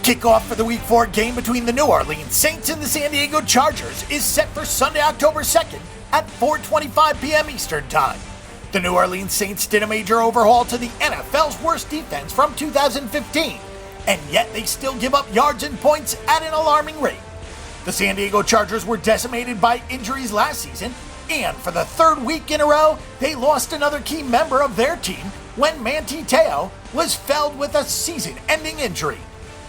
Kickoff for the Week 4 game between the New Orleans Saints and the San Diego Chargers is set for Sunday, October 2nd at 4:25 p.m. Eastern Time. The New Orleans Saints did a major overhaul to the NFL's worst defense from 2015, and yet they still give up yards and points at an alarming rate. The San Diego Chargers were decimated by injuries last season, and for the third week in a row, they lost another key member of their team when Manti Te'o was felled with a season-ending injury.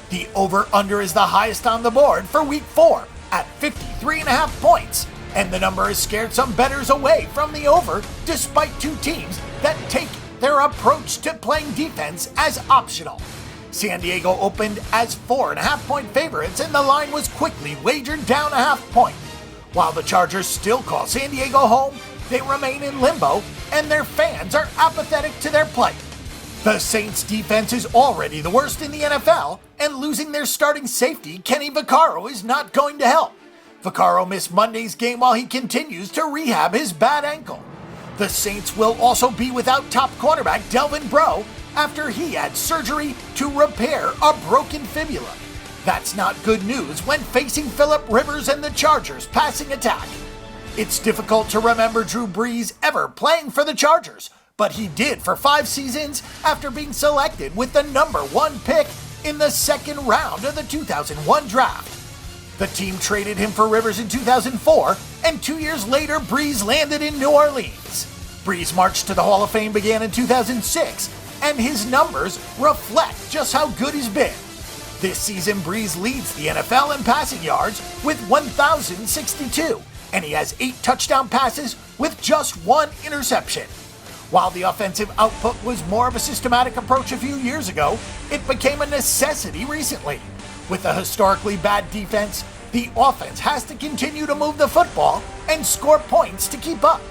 The over-under is the highest on the board for Week 4 at 53.5 points, and the number has scared some bettors away from the over despite two teams that take their approach to playing defense as optional. San Diego opened as 4.5-point favorites, and the line was quickly wagered down a half point. While the Chargers still call San Diego home, they remain in limbo, and their fans are apathetic to their plight. The Saints' defense is already the worst in the NFL, and losing their starting safety, Kenny Vaccaro, is not going to help. Vaccaro missed Monday's game while he continues to rehab his bad ankle. The Saints will also be without top cornerback Delvin Breaux after he had surgery to repair a broken fibula. That's not good news when facing Phillip Rivers and the Chargers' passing attack. It's difficult to remember Drew Brees ever playing for the Chargers, but he did for 5 seasons after being selected with the number 1 pick in the second round of the 2001 draft. The team traded him for Rivers in 2004, and 2 years later, Brees landed in New Orleans. Brees' march to the Hall of Fame began in 2006, and his numbers reflect just how good he's been. This season, Brees leads the NFL in passing yards with 1,062, and he has 8 touchdown passes with just 1 interception. While the offensive output was more of a systematic approach a few years ago, it became a necessity recently. With a historically bad defense, the offense has to continue to move the football and score points to keep up.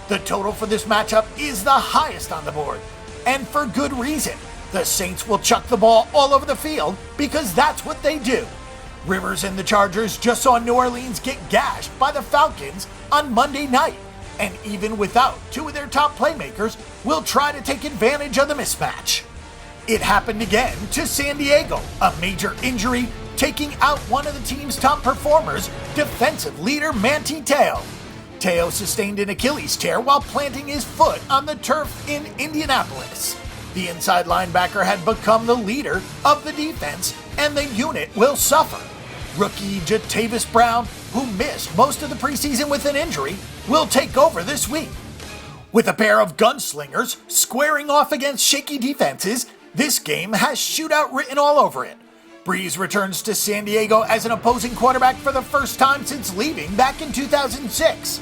The total for this matchup is the highest on the board, and for good reason. The Saints will chuck the ball all over the field because that's what they do. Rivers and the Chargers just saw New Orleans get gashed by the Falcons on Monday night, and even without 2 of their top playmakers, will try to take advantage of the mismatch. It happened again to San Diego, a major injury taking out one of the team's top performers, defensive leader Manti Te'o. Te'o sustained an Achilles tear while planting his foot on the turf in Indianapolis. The inside linebacker had become the leader of the defense, and the unit will suffer. Rookie Jatavis Brown, who missed most of the preseason with an injury, will take over this week. With a pair of gunslingers squaring off against shaky defenses, this game has shootout written all over it. Brees returns to San Diego as an opposing quarterback for the first time since leaving back in 2006.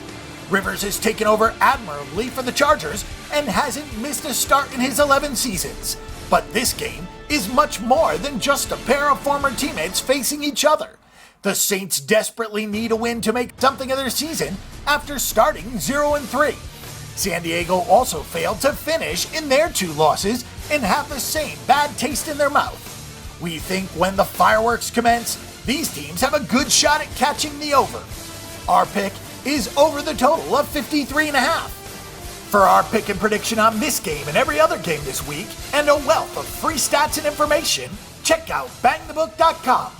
Rivers has taken over admirably for the Chargers and hasn't missed a start in his 11 seasons. But this game is much more than just a pair of former teammates facing each other. The Saints desperately need a win to make something of their season after starting 0-3. San Diego also failed to finish in their 2 losses and have the same bad taste in their mouth. We think when the fireworks commence, these teams have a good shot at catching the over. Our pick is over the total of 53.5. For our pick and prediction on this game and every other game this week, and a wealth of free stats and information, check out bangthebook.com.